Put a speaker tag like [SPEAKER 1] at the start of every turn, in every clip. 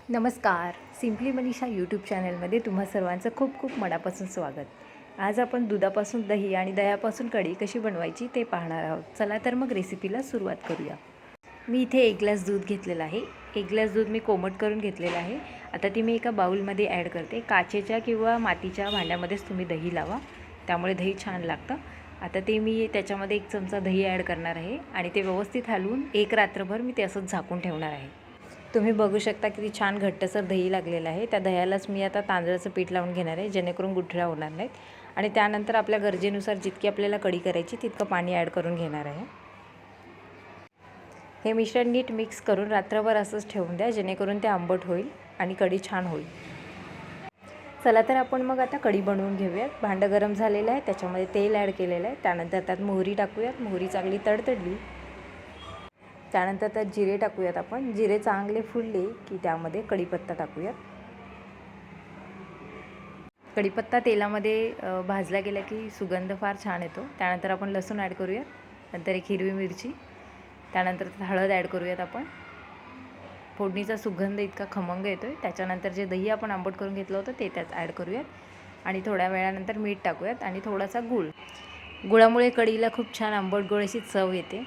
[SPEAKER 1] नमस्कार. Simply Manisha YouTube चॅनलमध्ये तुम्हा सर्वांचं खूप खूप मनापासून स्वागत. आज आपण दुधापासून दही आणि दह्यापासून कढी कशी बनवायची ते पाहणार आहोत. चला तर मग रेसिपीला सुरुवात करूया. मी इथे 1 ग्लास दूध घेतलेलं आहे. 1 ग्लास दूध मी कोमट करून घेतलेलं आहे. आता ती मी एका बाउलमध्ये ॲड करते. काचेच्या किंवा मातीच्या भांड्यामध्येच तुम्ही दही लावा, त्यामुळे दही छान लागतं. आता ते मी त्याच्यामध्ये 1 चमचा दही ॲड करणार आहे आणि ते व्यवस्थित हलवून एक रात्रभर मी ते असंच झाकून ठेवणार आहे. तुम्ही बघू शकता किती छान घट्टसर दही लागलेलं आहे. त्या दह्यालाच मी आता तांदळाचं पीठ लावून घेणार आहे, जेणेकरून गुठळ्या होणार नाहीत. आणि त्यानंतर आपल्या गरजेनुसार जितकी आपल्याला कढी करायची तितकं पाणी ॲड करून घेणार आहे. हे मिश्रण नीट मिक्स करून रात्रभर असंच ठेवून द्या, जेणेकरून ते आंबट होईल आणि कढी छान होईल. चला तर आपण मग आता कढी बनवून घेऊयात. भांडं गरम झालेलं आहे, त्याच्यामध्ये तेल ॲड केलेलं आहे. त्यानंतर त्यात मोहरी टाकूयात. मोहरी चांगली तडतडली, त्यानंतर त्यात जिरे टाकूयात आपण. जिरे चांगले फुलले की त्यामध्ये कढीपत्ता टाकूयात. कढीपत्ता तेलामध्ये भाजला गेला की सुगंध फार छान येतो. त्यानंतर आपण लसूण ॲड करूयात. नंतर एक हिरवी मिरची, त्यानंतर हळद ॲड करूयात आपण. फोडणीचा सुगंध इतका खमंग येतो आहे. त्याच्यानंतर जे दही आपण आंबट करून घेतलं होतं ते त्यात ॲड करूयात आणि थोड्या वेळानंतर मीठ टाकूयात आणि थोडासा गूळ. गुळामुळे कढीला खूप छान आंबट गोड अशी चव येते.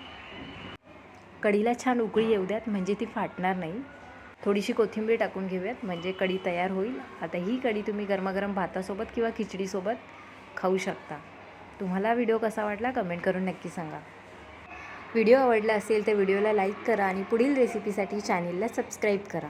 [SPEAKER 1] कढीला छान उकळी येऊ द्यात, म्हणजे ती फाटणार नाही. थोडीशी कोथिंबीर टाकून घेऊयात, म्हणजे कढी तयार होईल. आता ही कढी तुम्ही गरमागरम भातासोबत किंवा खिचडीसोबत खाऊ शकता. तुम्हाला व्हिडिओ कसा वाटला कमेंट करून नक्की सांगा. व्हिडिओ आवडला असेल तर व्हिडिओला लाईक करा आणि पुढील रेसिपीसाठी चॅनलला सबस्क्राईब करा.